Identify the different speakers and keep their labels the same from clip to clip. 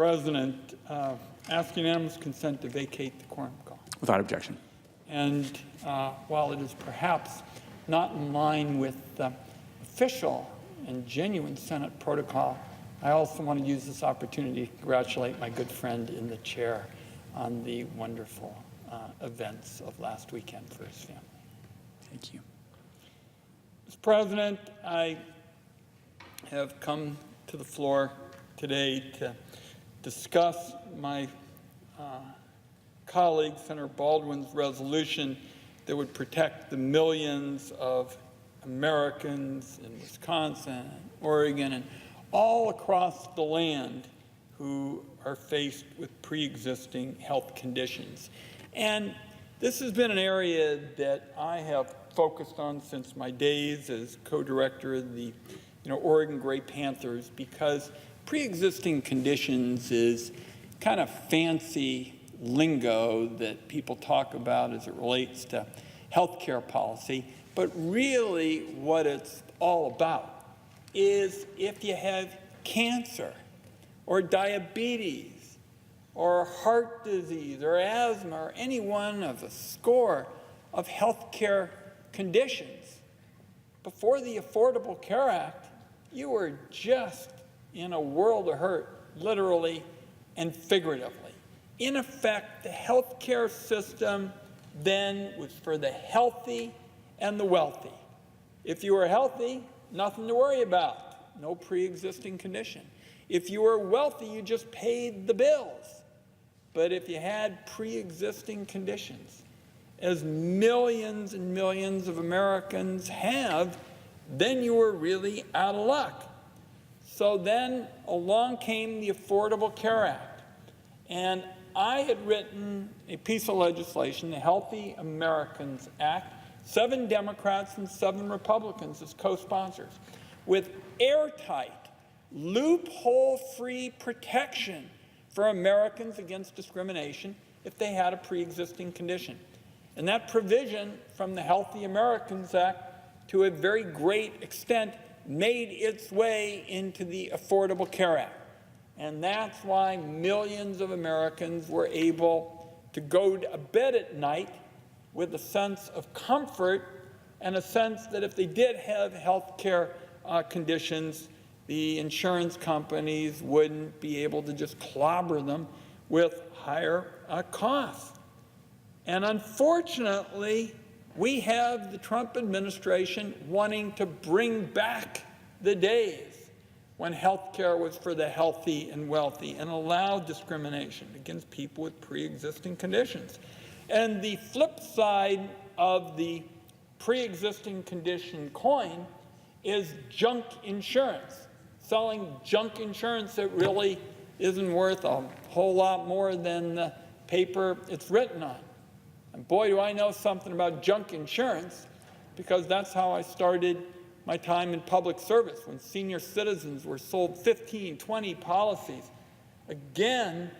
Speaker 1: President, ask unanimous consent to vacate the quorum call.
Speaker 2: Without objection.
Speaker 1: And while it is perhaps not in line with official and genuine Senate protocol, I also want to use this opportunity to congratulate my good friend in the chair on the wonderful events of last weekend for his family.
Speaker 2: Thank you.
Speaker 1: Mr. President, I have come to the floor today to discuss my colleague, Senator Baldwin's resolution that would protect the millions of Americans in Wisconsin, Oregon, and all across the land who are faced with pre-existing health conditions. And this has been an area that I have focused on since my days as co-director of the Oregon Gray Panthers, because pre-existing conditions is kind of fancy lingo that people talk about as it relates to healthcare policy. But really what it's all about is if you have cancer or diabetes or heart disease or asthma or any one of a score of healthcare conditions, before the Affordable Care Act, you were just in a world of hurt, literally and figuratively. In effect, the healthcare system then was for the healthy and the wealthy. If you were healthy, nothing to worry about, no pre-existing condition. If you were wealthy, you just paid the bills. But if you had pre-existing conditions, as millions and millions of Americans have, then you were really out of luck. So then along came the Affordable Care Act. And I had written a piece of legislation, the Healthy Americans Act, 7 Democrats and 7 Republicans as co-sponsors, with airtight, loophole-free protection for Americans against discrimination if they had a pre-existing condition. And that provision from the Healthy Americans Act, to a very great extent, made its way into the Affordable Care Act. And that's why millions of Americans were able to go to bed at night with a sense of comfort and a sense that if they did have health care conditions, the insurance companies wouldn't be able to just clobber them with higher costs. And unfortunately, we have the Trump administration wanting to bring back the days when health care was for the healthy and wealthy and allow discrimination against people with pre-existing conditions. And the flip side of the pre-existing condition coin is junk insurance, selling junk insurance that really isn't worth a whole lot more than the paper it's written on. And boy, do I know something about junk insurance, because that's how I started my time in public service, when senior citizens were sold 15, 20 policies. Again,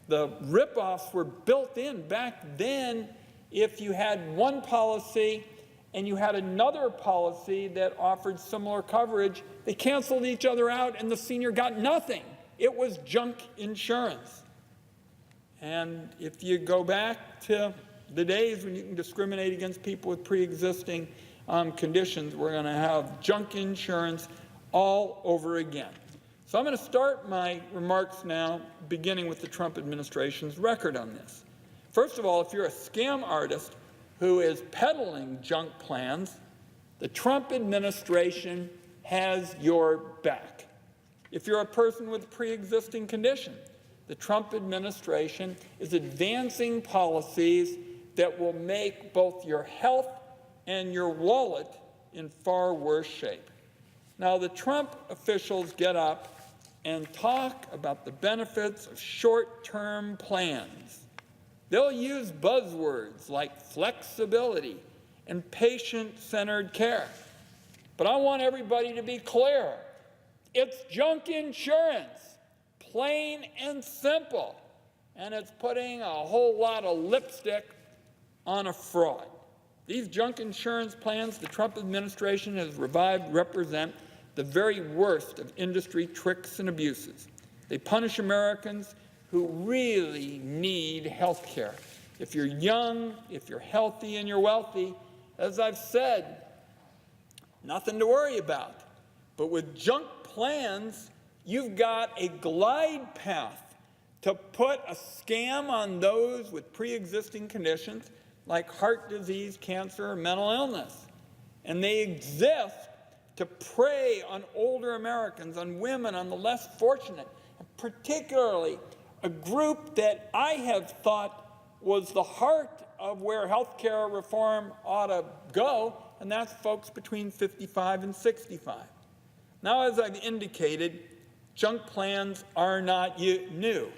Speaker 1: the ripoffs were built in. Back then, if you had one policy and you had another policy that offered similar coverage, they canceled each other out and the senior got nothing. It was junk insurance. And if you go back to the days when you can discriminate against people with pre-existing conditions, we're going to have junk insurance all over again. So I'm going to start my remarks now, beginning with the Trump administration's record on this. First of all, if you're a scam artist who is peddling junk plans, the Trump administration has your back. If you're a person with a pre-existing condition, the Trump administration is advancing policies that will make both your health and your wallet in far worse shape. Now, the Trump officials get up and talk about the benefits of short-term plans. They'll use buzzwords like flexibility and patient-centered care. But I want everybody to be clear. It's junk insurance, plain and simple, and it's putting a whole lot of lipstick on a fraud. These junk insurance plans the Trump administration has revived represent the very worst of industry tricks and abuses. They punish Americans who really need health care. If you're young, if you're healthy, and you're wealthy, as I've said, nothing to worry about. But with junk plans, you've got a glide path to put a scam on those with pre-existing conditions like heart disease, cancer, or mental illness. And they exist to prey on older Americans, on women, on the less fortunate, and particularly a group that I have thought was the heart of where health care reform ought to go, and that's folks between 55 and 65. Now, as I've indicated, junk plans are not new.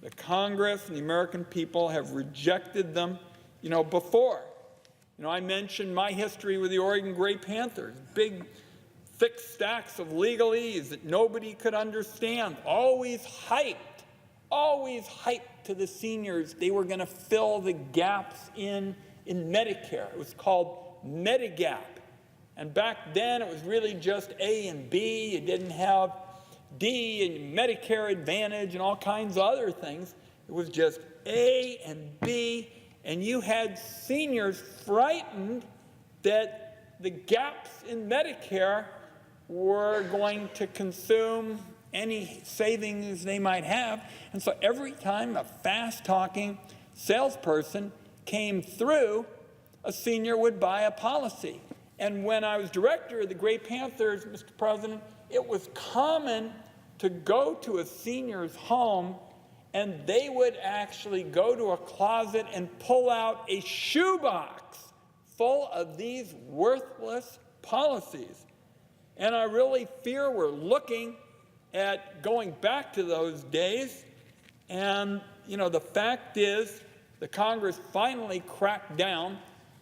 Speaker 1: The Congress and the American people have rejected them, before. I mentioned my history with the Oregon Gray Panthers, big, thick stacks of legalese that nobody could understand, always hyped to the seniors. They were going to fill the gaps in Medicare. It was called Medigap. And back then, it was really just A and B. You didn't have D and Medicare Advantage and all kinds of other things. It was just A and B. And you had seniors frightened that the gaps in Medicare were going to consume any savings they might have. And so every time a fast-talking salesperson came through, a senior would buy a policy. And when I was director of the Gray Panthers, Mr. President, it was common to go to a senior's home and they would actually go to a closet and pull out a shoebox full of these worthless policies. And I really fear we're looking at going back to those days. And, the fact is, the Congress finally cracked down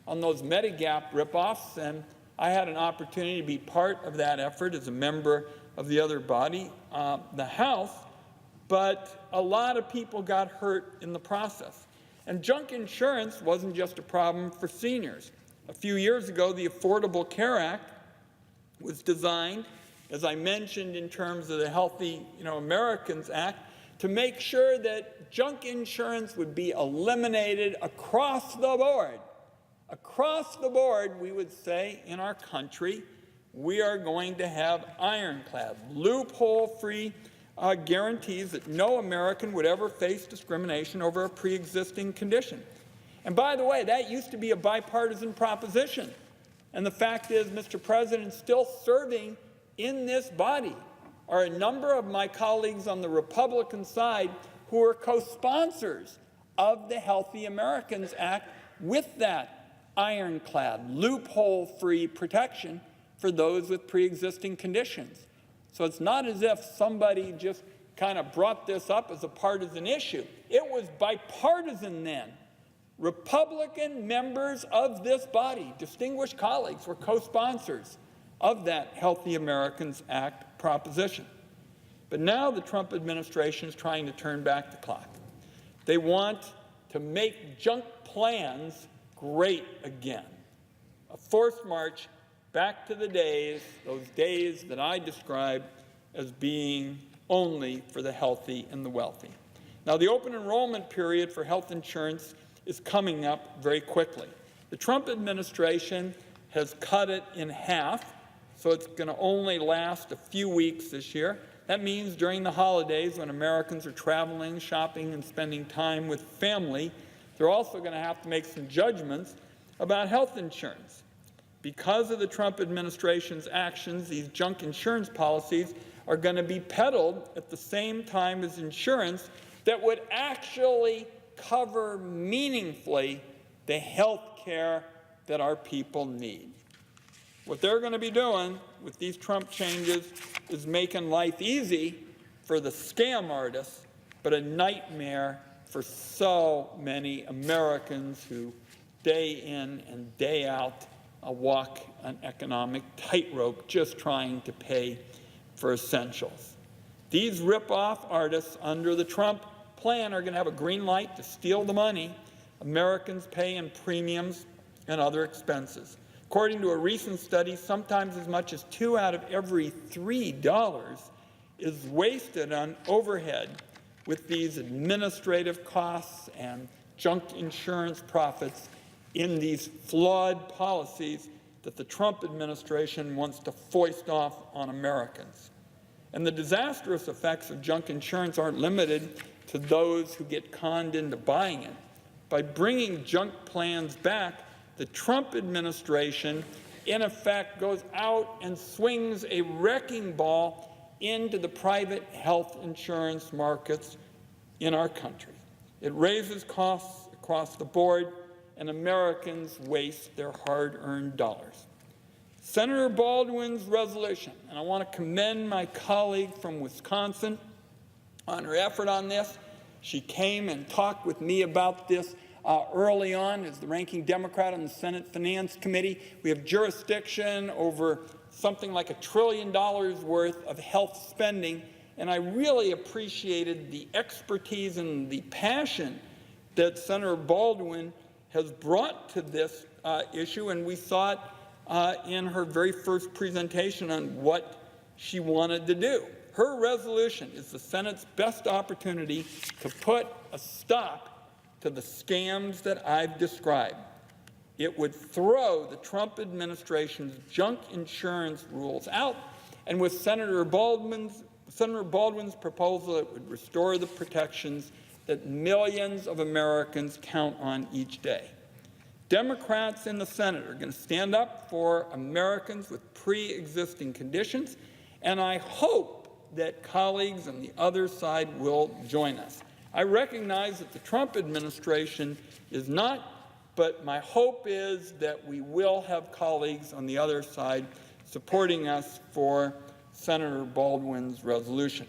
Speaker 1: on those Medigap ripoffs, and I had an opportunity to be part of that effort as a member of the other body, the House, but a lot of people got hurt in the process. And junk insurance wasn't just a problem for seniors. A few years ago, the Affordable Care Act was designed, as I mentioned in terms of the Healthy Americans Act, to make sure that junk insurance would be eliminated across the board. Across the board, we would say, in our country, we are going to have ironclad, loophole-free guarantees that no American would ever face discrimination over a pre-existing condition. And by the way, that used to be a bipartisan proposition. And the fact is, Mr. President, still serving in this body are a number of my colleagues on the Republican side who are co-sponsors of the Healthy Americans Act with that ironclad, loophole-free protection for those with pre-existing conditions. So it's not as if somebody just kind of brought this up as a partisan issue. It was bipartisan then. Republican members of this body, distinguished colleagues, were co-sponsors of that Healthy Americans Act proposition. But now the Trump administration is trying to turn back the clock. They want to make junk plans great again. A forced march back to the days, those days that I described as being only for the healthy and the wealthy. Now, the open enrollment period for health insurance is coming up very quickly. The Trump administration has cut it in half, so it's going to only last a few weeks this year. That means during the holidays, when Americans are traveling, shopping, and spending time with family, they're also going to have to make some judgments about health insurance. Because of the Trump administration's actions, these junk insurance policies are going to be peddled at the same time as insurance that would actually cover meaningfully the health care that our people need. What they're going to be doing with these Trump changes is making life easy for the scam artists, but a nightmare for so many Americans who day in and day out walk an economic tightrope just trying to pay for essentials. These rip-off artists under the Trump plan are going to have a green light to steal the money Americans pay in premiums and other expenses. According to a recent study, sometimes as much as $2 out of every $3 is wasted on overhead with these administrative costs and junk insurance profits in these flawed policies that the Trump administration wants to foist off on Americans. And the disastrous effects of junk insurance aren't limited to those who get conned into buying it. By bringing junk plans back, the Trump administration, in effect, goes out and swings a wrecking ball into the private health insurance markets in our country. It raises costs across the board, and Americans waste their hard-earned dollars. Senator Baldwin's resolution, and I want to commend my colleague from Wisconsin on her effort on this. She came and talked with me about this early on as the ranking Democrat on the Senate Finance Committee. We have jurisdiction over something like $1 trillion worth of health spending, and I really appreciated the expertise and the passion that Senator Baldwin has brought to this issue, and we saw it in her very first presentation on what she wanted to do. Her resolution is the Senate's best opportunity to put a stop to the scams that I've described. It would throw the Trump administration's junk insurance rules out, and with Senator Baldwin's proposal, it would restore the protections that millions of Americans count on each day. Democrats in the Senate are going to stand up for Americans with pre-existing conditions, and I hope that colleagues on the other side will join us. I recognize that the Trump administration is not, but my hope is that we will have colleagues on the other side supporting us for Senator Baldwin's resolution.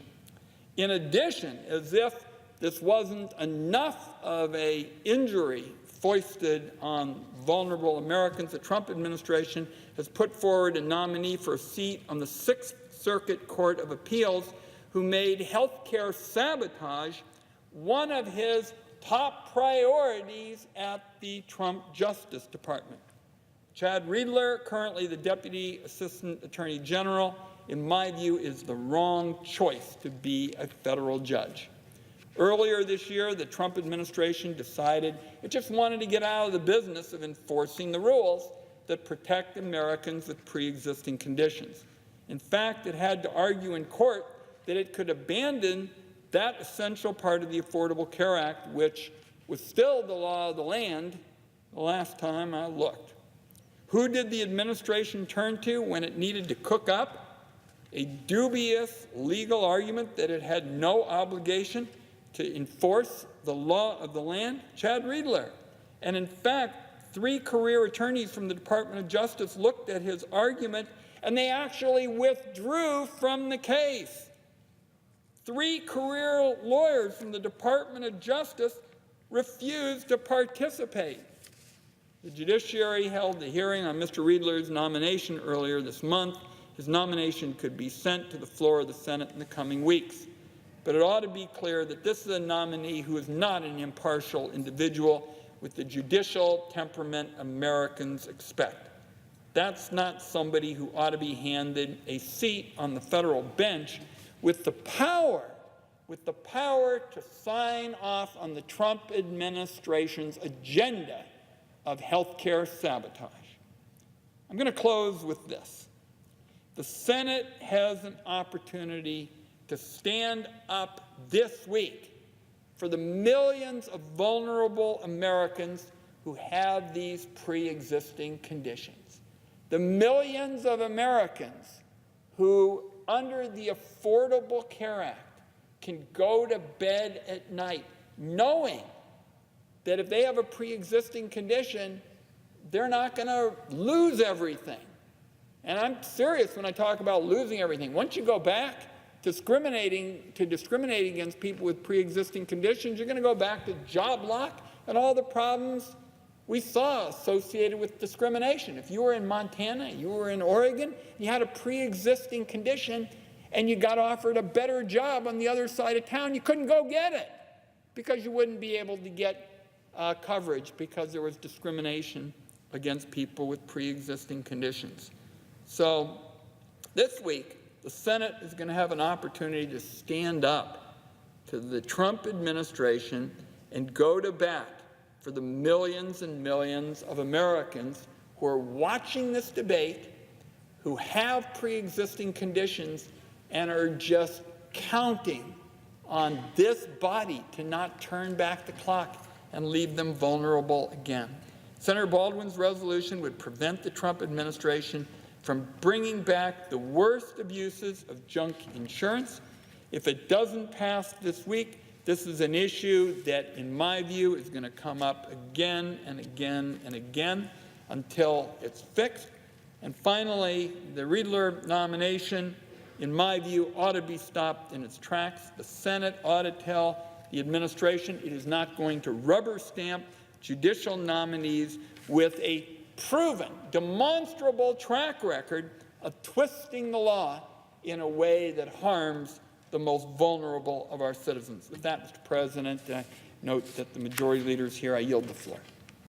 Speaker 1: In addition, as if this wasn't enough of an injury foisted on vulnerable Americans, the Trump administration has put forward a nominee for a seat on the Sixth Circuit Court of Appeals who made health care sabotage one of his top priorities at the Trump Justice Department. Chad Riedler, currently the Deputy Assistant Attorney General, in my view, is the wrong choice to be a federal judge. Earlier this year, the Trump administration decided it just wanted to get out of the business of enforcing the rules that protect Americans with pre-existing conditions. In fact, it had to argue in court that it could abandon that essential part of the Affordable Care Act, which was still the law of the land the last time I looked. Who did the administration turn to when it needed to cook up a dubious legal argument that it had no obligation to enforce the law of the land? Chad Riedler. And in fact, 3 career attorneys from the Department of Justice looked at his argument and they actually withdrew from the case. 3 career lawyers from the Department of Justice refused to participate. The judiciary held a hearing on Mr. Riedler's nomination earlier this month. His nomination could be sent to the floor of the Senate in the coming weeks. But it ought to be clear that this is a nominee who is not an impartial individual with the judicial temperament Americans expect. That's not somebody who ought to be handed a seat on the federal bench with the power to sign off on the Trump administration's agenda of health care sabotage. I'm going to close with this. The Senate has an opportunity to stand up this week for the millions of vulnerable Americans who have these pre-existing conditions. The millions of Americans who, under the Affordable Care Act, can go to bed at night knowing that if they have a pre-existing condition, they're not going to lose everything. And I'm serious when I talk about losing everything. Once you go back to discriminating against people with pre-existing conditions, you're going to go back to job lock and all the problems we saw associated with discrimination. If you were in Montana, you were in Oregon, you had a pre-existing condition, and you got offered a better job on the other side of town, you couldn't go get it because you wouldn't be able to get coverage because there was discrimination against people with pre-existing conditions. So this week, the Senate is going to have an opportunity to stand up to the Trump administration and go to bat for the millions and millions of Americans who are watching this debate, who have pre-existing conditions and are just counting on this body to not turn back the clock and leave them vulnerable again. Senator Baldwin's resolution would prevent the Trump administration from bringing back the worst abuses of junk insurance. If it doesn't pass this week, this is an issue that, in my view, is going to come up again and again and again until it's fixed. And finally, the Riedler nomination, in my view, ought to be stopped in its tracks. The Senate ought to tell the administration it is not going to rubber stamp judicial nominees with a proven, demonstrable track record of twisting the law in a way that harms the most vulnerable of our citizens. With that, Mr. President, I note that the majority leader is here. I yield the floor.